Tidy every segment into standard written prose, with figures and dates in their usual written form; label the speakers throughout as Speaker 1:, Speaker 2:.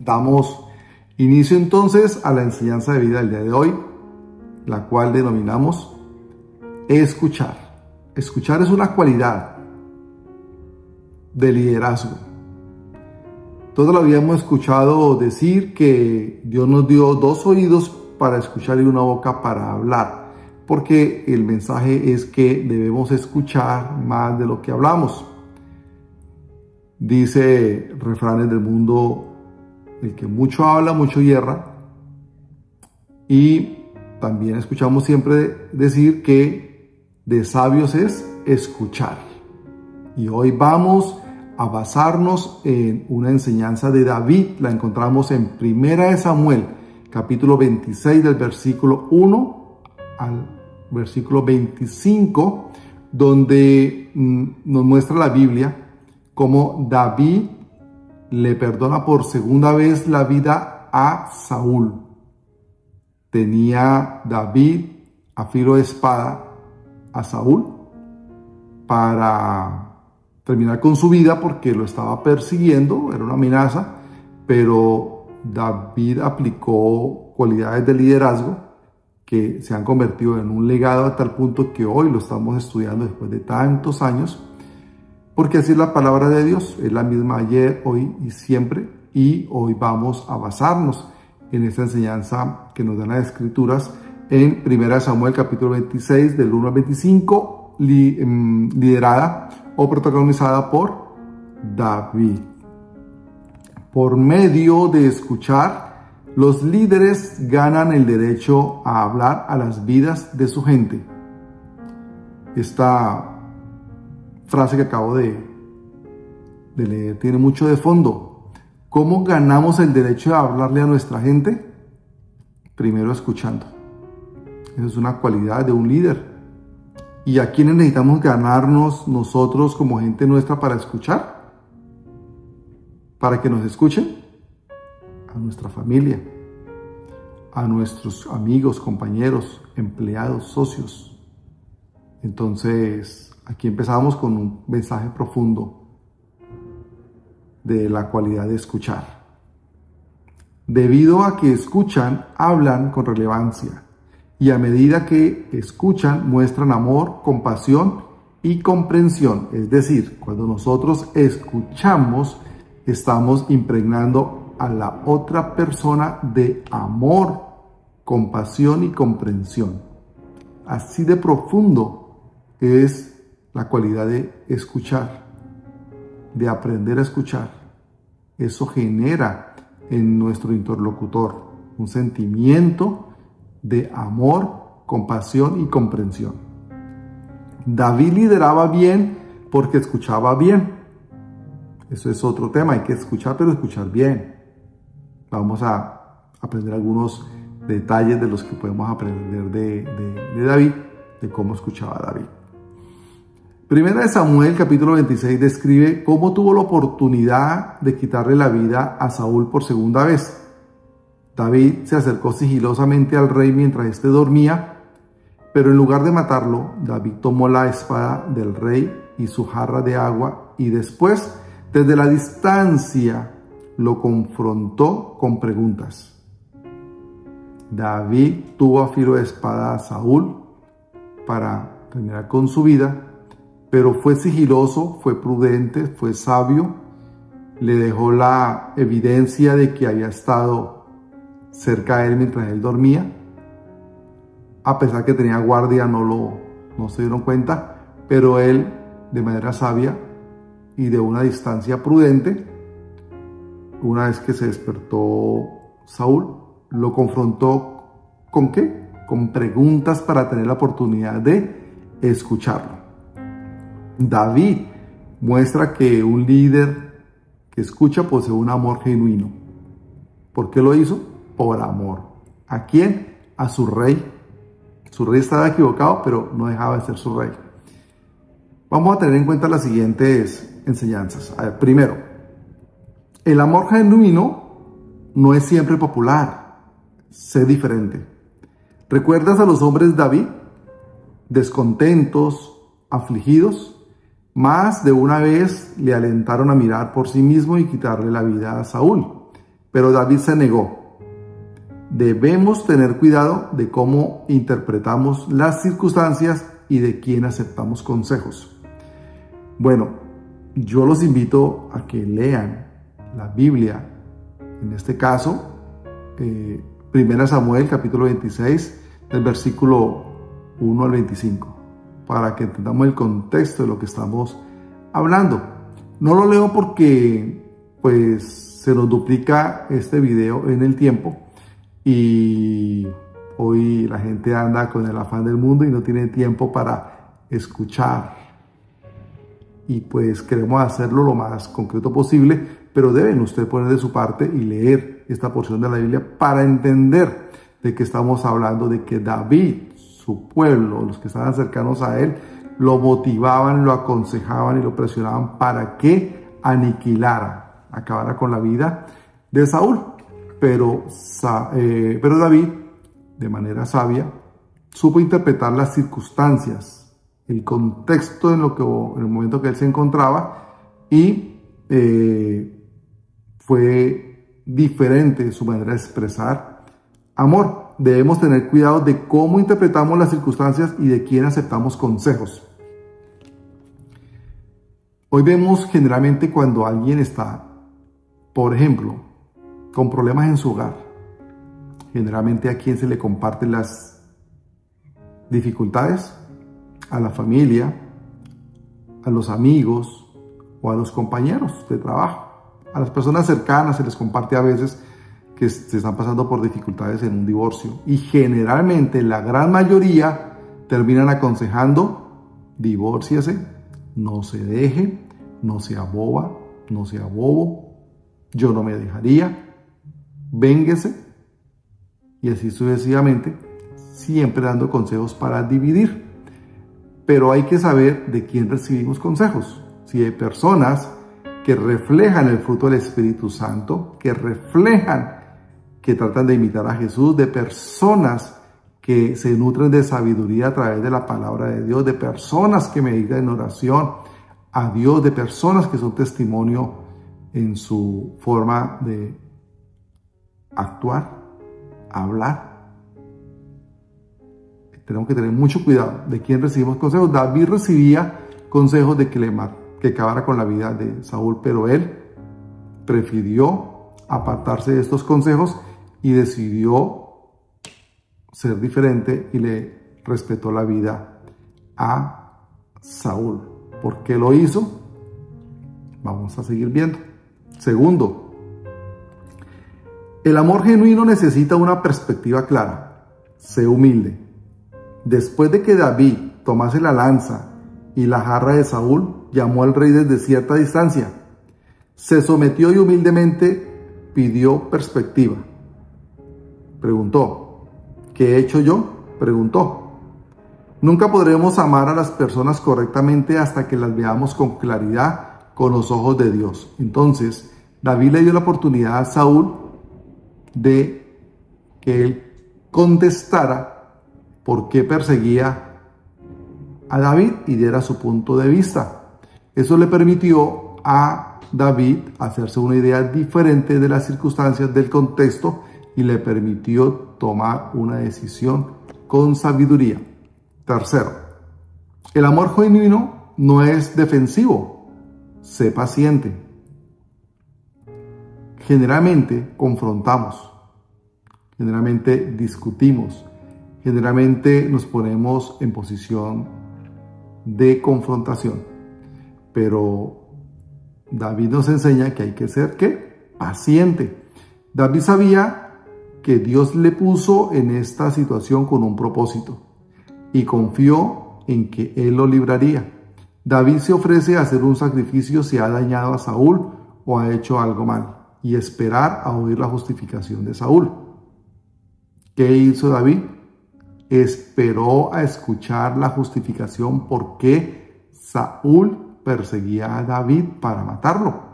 Speaker 1: Damos inicio entonces a la enseñanza de vida del día de hoy, la cual denominamos escuchar. Escuchar es una cualidad de liderazgo. Toda la vida hemos escuchado decir que Dios nos dio 2 oídos para escuchar y una boca para hablar, porque el mensaje es que debemos escuchar más de lo que hablamos. Dice refranes del mundo: el que mucho habla, mucho hierra. Y también escuchamos siempre decir que de sabios es escuchar. Y hoy vamos a basarnos en una enseñanza de David. La encontramos en 1 Samuel, capítulo 26, del versículo 1 al versículo 25, donde nos muestra la Biblia cómo David le perdona por segunda vez la vida a Saúl. Tenía David a filo de espada a Saúl para terminar con su vida porque lo estaba persiguiendo, era una amenaza, pero David aplicó cualidades de liderazgo que se han convertido en un legado a tal punto que hoy lo estamos estudiando después de tantos años, porque así es la palabra de Dios, es la misma ayer, hoy y siempre, y hoy vamos a basarnos en esta enseñanza que nos dan las Escrituras en 1 Samuel capítulo 26 del 1 al 25, liderada o protagonizada por David. Por medio de escuchar, los líderes ganan el derecho a hablar a las vidas de su gente. Esta frase que acabo de leer tiene mucho de fondo. ¿Cómo ganamos el derecho de hablarle a nuestra gente? Primero escuchando. Esa es una cualidad de un líder. ¿Y a quiénes necesitamos ganarnos nosotros como gente nuestra para escuchar? Para que nos escuchen. A nuestra familia, a nuestros amigos, compañeros, empleados, socios. Entonces, aquí empezamos con un mensaje profundo de la cualidad de escuchar. Debido a que escuchan, hablan con relevancia. Y a medida que escuchan, muestran amor, compasión y comprensión. Es decir, cuando nosotros escuchamos, estamos impregnando a la otra persona de amor, compasión y comprensión. Así de profundo es la cualidad de escuchar, de aprender a escuchar. Eso genera en nuestro interlocutor un sentimiento de amor, compasión y comprensión. David lideraba bien porque escuchaba bien. Eso es otro tema, hay que escuchar, pero escuchar bien. Vamos a aprender algunos detalles de los que podemos aprender de David, de cómo escuchaba David. 1 Samuel capítulo 26 describe cómo tuvo la oportunidad de quitarle la vida a Saúl por segunda vez. David se acercó sigilosamente al rey mientras éste dormía, pero en lugar de matarlo, David tomó la espada del rey y su jarra de agua y después, desde la distancia, lo confrontó con preguntas. David tuvo a filo de espada a Saúl para terminar con su vida, pero fue sigiloso, fue prudente, fue sabio, le dejó la evidencia de que había estado cerca de él mientras él dormía. A pesar que tenía guardia, no se dieron cuenta, pero él, de manera sabia y de una distancia prudente, una vez que se despertó Saúl, lo confrontó ¿con qué? Con preguntas para tener la oportunidad de escucharlo. David muestra que un líder que escucha posee un amor genuino. ¿Por qué lo hizo? Por amor. ¿A quién? A su rey. Su rey estaba equivocado, pero no dejaba de ser su rey. Vamos a tener en cuenta las siguientes enseñanzas. A ver, primero, el amor genuino no es siempre popular. Sé diferente. ¿Recuerdas a los hombres David? Descontentos, afligidos. Más de una vez le alentaron a mirar por sí mismo y quitarle la vida a Saúl. pero David se negó. Debemos tener cuidado de cómo interpretamos las circunstancias y de quién aceptamos consejos. Bueno, yo los invito a que lean la Biblia, en este caso, 1 Samuel capítulo 26, del versículo 1 al 25, para que entendamos el contexto de lo que estamos hablando. No lo leo porque pues se nos duplica este video en el tiempo y hoy la gente anda con el afán del mundo y no tiene tiempo para escuchar, y pues queremos hacerlo lo más concreto posible, pero deben usted poner de su parte y leer esta porción de la Biblia para entender de qué estamos hablando, de que David, su pueblo, los que estaban cercanos a él, lo motivaban, lo aconsejaban y lo presionaban para que aniquilara, acabara con la vida de Saúl. Pero David, de manera sabia, supo interpretar las circunstancias, el contexto en el momento que él se encontraba, y fue diferente su manera de expresar amor. Debemos tener cuidado de cómo interpretamos las circunstancias y de quién aceptamos consejos. Hoy vemos generalmente cuando alguien está, por ejemplo, con problemas en su hogar, generalmente a quién se le comparten las dificultades, a la familia, a los amigos o a los compañeros de trabajo. A las personas cercanas se les comparte a veces que se están pasando por dificultades en un divorcio, y generalmente la gran mayoría terminan aconsejando: divórciese, no se deje, no sea boba, no sea bobo, yo no me dejaría, vénguese, y así sucesivamente, siempre dando consejos para dividir. Pero hay que saber de quién recibimos consejos. Si hay personas que reflejan el fruto del Espíritu Santo, que tratan de imitar a Jesús, de personas que se nutren de sabiduría a través de la palabra de Dios, de personas que meditan en oración a Dios, de personas que son testimonio en su forma de actuar, hablar. Tenemos que tener mucho cuidado de quién recibimos consejos. David recibía consejos de que acabara con la vida de Saúl, pero él prefirió apartarse de estos consejos y decidió ser diferente y le respetó la vida a Saúl. ¿Por qué lo hizo? Vamos a seguir viendo. Segundo, el amor genuino necesita una perspectiva clara. Sé humilde. Después de que David tomase la lanza y la jarra de Saúl, llamó al rey desde cierta distancia. Se sometió y humildemente pidió perspectiva. Preguntó: ¿qué he hecho yo? Preguntó. Nunca podremos amar a las personas correctamente hasta que las veamos con claridad, con los ojos de Dios. Entonces, David le dio la oportunidad a Saúl de que él contestara por qué perseguía a David y diera su punto de vista. Eso le permitió a David hacerse una idea diferente de las circunstancias, del contexto, y le permitió tomar una decisión con sabiduría. Tercero, el amor genuino no es defensivo. Sé paciente. Generalmente confrontamos, generalmente discutimos, generalmente nos ponemos en posición de confrontación. Pero David nos enseña que hay que ser, ¿qué? Paciente. David sabía que Dios le puso en esta situación con un propósito y confió en que él lo libraría. David se ofrece a hacer un sacrificio si ha dañado a Saúl o ha hecho algo mal, y esperar a oír la justificación de Saúl. ¿Qué hizo David? Esperó a escuchar la justificación por qué Saúl perseguía a David para matarlo.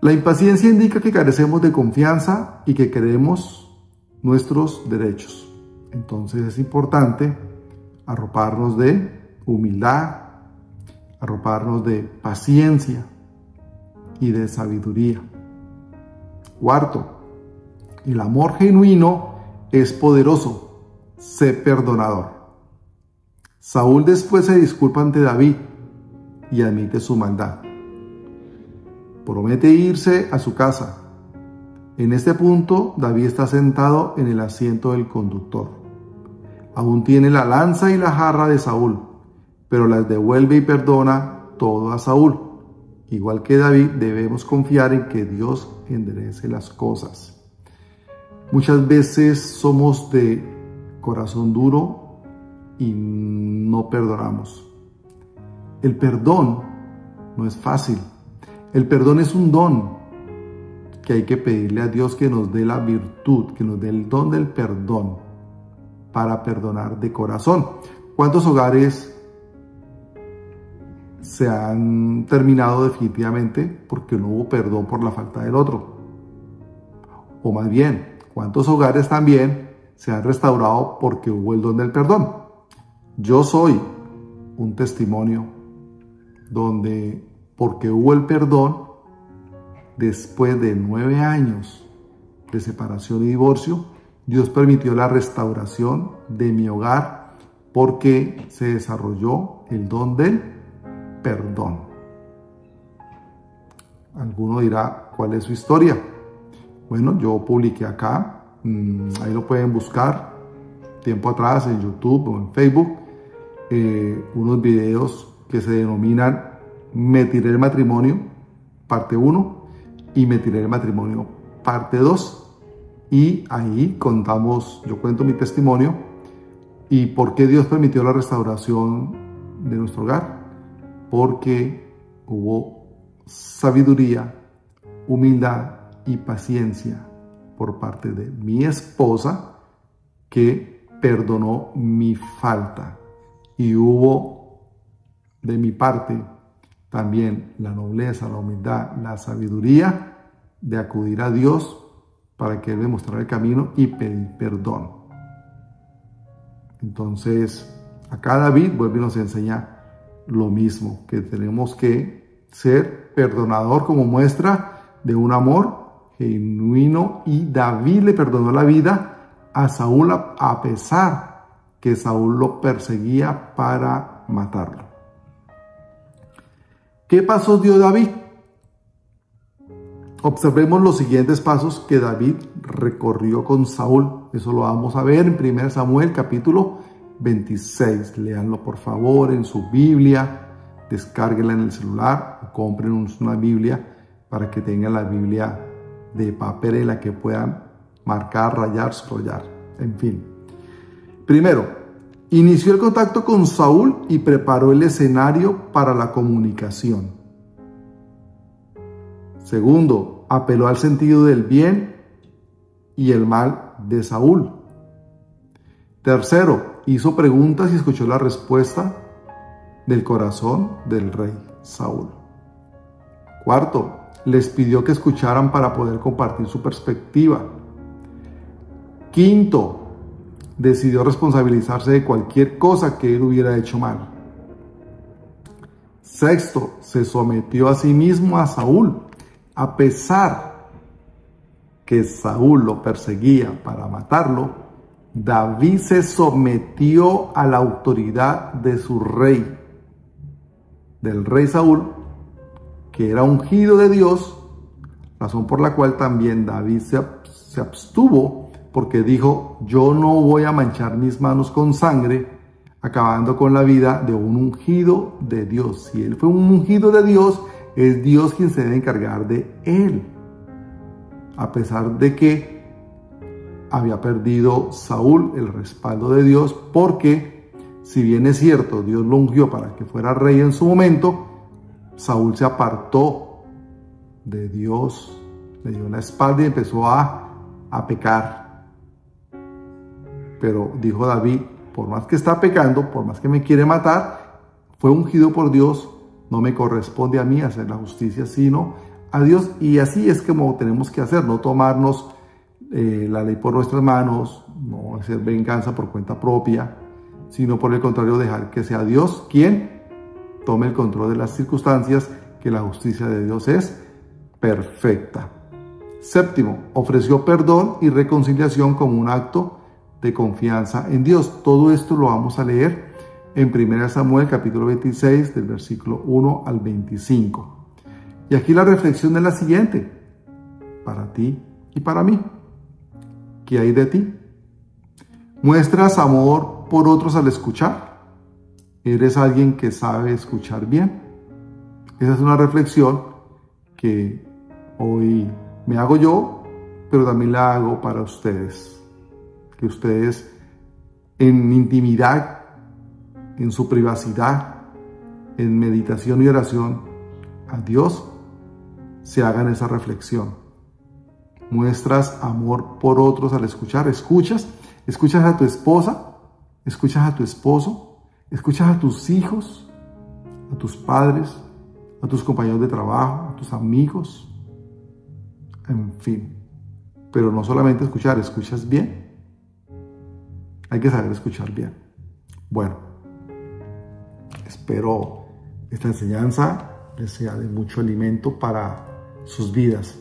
Speaker 1: La impaciencia indica que carecemos de confianza y que queremos nuestros derechos. Entonces es importante arroparnos de humildad, arroparnos de paciencia y de sabiduría. Cuarto, el amor genuino es poderoso. Sé perdonador. Saúl después se disculpa ante David y admite su maldad. Promete irse a su casa. En este punto, David está sentado en el asiento del conductor. Aún tiene la lanza y la jarra de Saúl, pero las devuelve y perdona todo a Saúl. Igual que David, debemos confiar en que Dios enderece las cosas. Muchas veces somos de corazón duro y no perdonamos. El perdón no es fácil. El perdón es un don que hay que pedirle a Dios que nos dé la virtud, que nos dé el don del perdón para perdonar de corazón. ¿Cuántos hogares se han terminado definitivamente porque no hubo perdón por la falta del otro? O más bien, ¿cuántos hogares también se han restaurado porque hubo el don del perdón? Yo soy un testimonio donde, porque hubo el perdón, después de 9 años de separación y divorcio, Dios permitió la restauración de mi hogar porque se desarrolló el don del perdón. Alguno dirá, ¿cuál es su historia? Bueno, yo publiqué acá, ahí lo pueden buscar, tiempo atrás en YouTube o en Facebook, unos videos que se denominan Me tiré el matrimonio, parte 1, y Me tiré el matrimonio, parte 2. Y ahí yo cuento mi testimonio y por qué Dios permitió la restauración de nuestro hogar. Porque hubo sabiduría, humildad y paciencia por parte de mi esposa, que perdonó mi falta. Y hubo de mi parte también la nobleza, la humildad, la sabiduría de acudir a Dios para que Él me mostrara el camino y pedir perdón. Entonces, acá David vuelve y nos enseña lo mismo, que tenemos que ser perdonador como muestra de un amor genuino, y David le perdonó la vida a Saúl a pesar que Saúl lo perseguía para matarlo. ¿Qué pasos dio David? Observemos los siguientes pasos que David recorrió con Saúl. Eso lo vamos a ver en 1 Samuel capítulo 26. Léanlo por favor en su Biblia, descárguenla en el celular o compren una Biblia para que tengan la Biblia de papel en la que puedan marcar, rayar, subrayar, en fin. Primero, inició el contacto con Saúl y preparó el escenario para la comunicación. Segundo, apeló al sentido del bien y el mal de Saúl. Tercero, hizo preguntas y escuchó la respuesta del corazón del rey Saúl. Cuarto, les pidió que escucharan para poder compartir su perspectiva. Quinto, decidió responsabilizarse de cualquier cosa que él hubiera hecho mal. Sexto, se sometió a sí mismo a Saúl, a pesar que Saúl lo perseguía para matarlo. David se sometió a la autoridad de su rey, del rey Saúl, que era ungido de Dios, razón por la cual también David se abstuvo, porque dijo: yo no voy a manchar mis manos con sangre, acabando con la vida de un ungido de Dios. Si él fue un ungido de Dios, es Dios quien se debe encargar de él. A pesar de que había perdido Saúl el respaldo de Dios, porque si bien es cierto, Dios lo ungió para que fuera rey en su momento, Saúl se apartó de Dios, le dio la espalda y empezó a pecar. Pero dijo David: por más que está pecando, por más que me quiere matar, fue ungido por Dios, no me corresponde a mí hacer la justicia, sino a Dios. Y así es como tenemos que hacer, no tomarnos la ley por nuestras manos, no hacer venganza por cuenta propia, sino por el contrario, dejar que sea Dios quien tome el control de las circunstancias, que la justicia de Dios es perfecta. Séptimo, ofreció perdón y reconciliación como un acto de confianza en Dios. Todo esto lo vamos a leer en 1 Samuel capítulo 26 del versículo 1 al 25. Y aquí la reflexión es la siguiente, para ti y para mí. ¿Qué hay de ti? ¿Muestras amor por otros al escuchar? ¿Eres alguien que sabe escuchar bien? Esa es una reflexión que hoy me hago yo, pero también la hago para ustedes. Que ustedes en intimidad, en su privacidad, en meditación y oración a Dios, se hagan esa reflexión. ¿Muestras amor por otros al escuchar? ¿Escuchas a tu esposa? ¿Escuchas a tu esposo? ¿Escuchas a tus hijos? ¿A tus padres? ¿A tus compañeros de trabajo? ¿A tus amigos? En fin. Pero no solamente escuchar, ¿escuchas bien? Hay que saber escuchar bien. Bueno, espero esta enseñanza les sea de mucho alimento para sus vidas.